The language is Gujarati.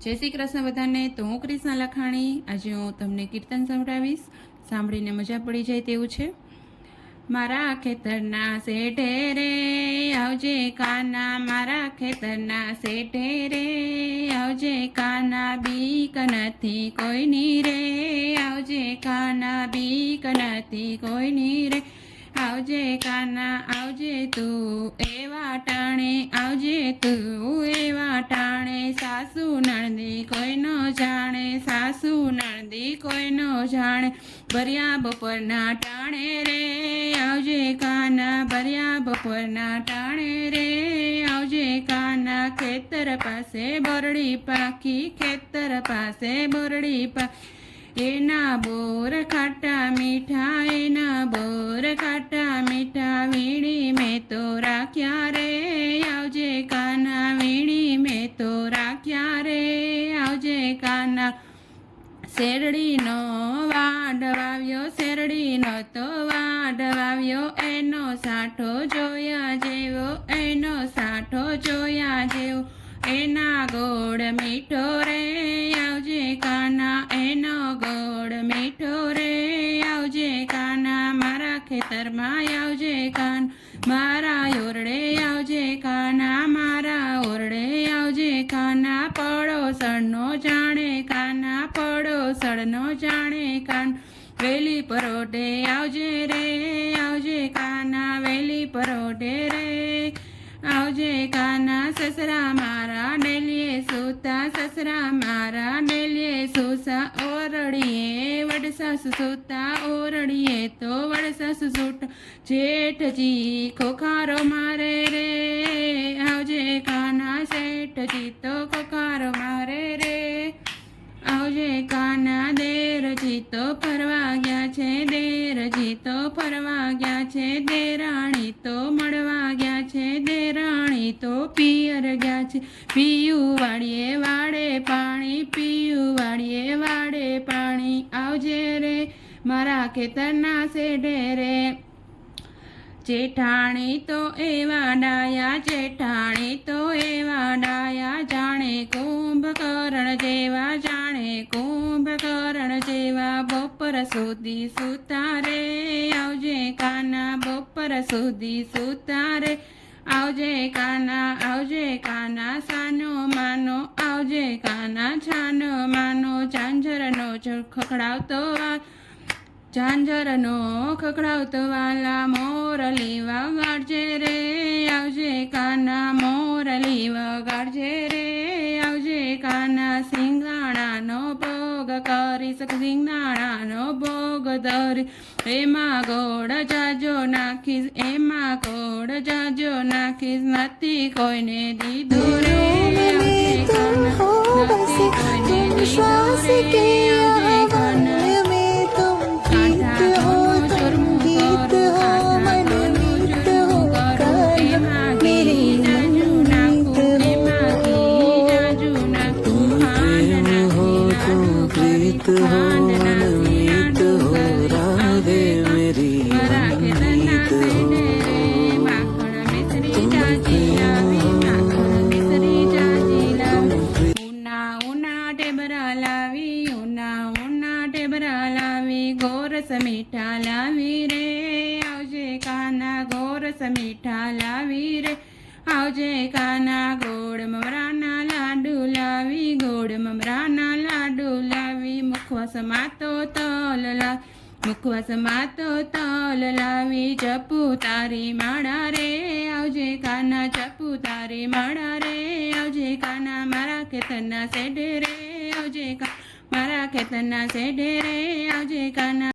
જય શ્રી કૃષ્ણ બધાને. તો હું કૃષ્ણા લખાણી. આજે હું તમને કીર્તન સંભળાવીશ. સાંભળીને મજા પડી જાય તેવું છે. મારા ખેતરના શેઢે રે આવજે કાના, મારા ખેતરના શેઢે રે આવજે કાના, બીક નથી કોઈની રે આવજે કાના, બીક નથી કોઈની રે આવજે કાના, આવજે તું એવા ટાણે, આવજે તું એવા ટાણે, સાસુ નણંદી કોઈ ન જાણે, સાસુ નણંદી કોઈ ન જાણે, ભર્યા બપોરના ટાણે રે આવજે કાના, ભર્યા બપોરના ટાણે રે આવજે કાના, ખેતર પાસે બોરડી પાકી, ખેતર પાસે બોરડી પાકી, એના બોર ખાટા મીઠા, એના બોર ખાટા મીઠા, વીણી મેં તો રાખ્યા રે આવજે કાના, વીણી મેં તો રાખ્યા રે આવજે કાના, શેરડીનો વાડ વાવ્યો, શેરડીનો તો વાડ વાવ્યો, એનો સાઠો જોયા જેવો, એનો સાઠો જોયા જેવો, એના ગોળ મીઠો રે આવજે કાના, એનો ગોળ મીઠો રે આવજે કાના, મારા ખેતરમાં આવજે કાના, મારા ઓરડે આવજે કાના, મારા ઓરડે આવજે કાના, પડોસણનો જાણે કાના, પડોસણનો જાણે કાના, વેલી પરોઢે આવજે રે આવજે કાના, વેલી પરોઢે રે આવજે કાના, સસરા મારા ડેલીએ સૂતા, સસરા મારા ડેલીએ સૂસા, ઓરડીએ વડસાસુ સૂતા, ઓરડીએ તો વડસાસુ સૂટા, જેઠજી ખોખારો મારે રે આવજે કાના, શેઠજી તો ખોખારો મારે રે આવજે કાના, દેરજી તો ફરવા ગયા છે, દેરજી તો ફરવા ગયા છે, દેરાણી તો મળવા ગયા છે, દેરાણી તો પિયર ગયા છે, પિયું વાળીએ વાડે પાણી, પિયું વાળીએ વાડે પાણી, આવજે રે મારા ખેતરના શેઢે રે, જેઠાણી તો એવા ડાયા, જેઠાણી તો એવા ડાયા, જાણે કુંભકર્ણ જેવા, જાણે કુંભકર્ણ જેવા, બપોર સુધી સૂતા રે આવજે કાના, બપોર સુધી સૂતા રે આવજે કાના, આવજે કાના, સાનો માનો આવજે કાના, છાનો માનો, ઝાંઝરનો ખખડાવતો ઝાંઝરનો ખખડાવતો વાલા, મોરલી વગાડજે રે આવજે કાના, મોરલી વગાડજે રે આવજે કાના, સિંગાણાનો ભોગ કરીશ, સિંગાણાનો ભોગ ધરી, એમાં ગોળ જાજો નાખીશ, એમાં ગોળ જાજો નાખીશ, નથી કોઈને દીધો રે આવજે કાના, નથી કોઈને દીધો રે આવજે કાના, मीत हो राधे मेरी मीत ગોરસ મીઠા લાવી રે આવજે કાના, ગોરસ મીઠા લાવી રે આવજે કાના, ગોળ મમરાના લાડુ લાવી, ગોળ મમરાના લાડુ લાવી, મુખવાસમાં તો તલ લાવી, મુખવાસમાં તો તલ લાવી, જપુ તારી માળા રે આવજે કાના, જપુ તારી માળા રે આવજે કાના, મારા ખેતરના શેઢે રે આવજે કાના, મારા ખેતરના શેઢે રે આવજે કાના.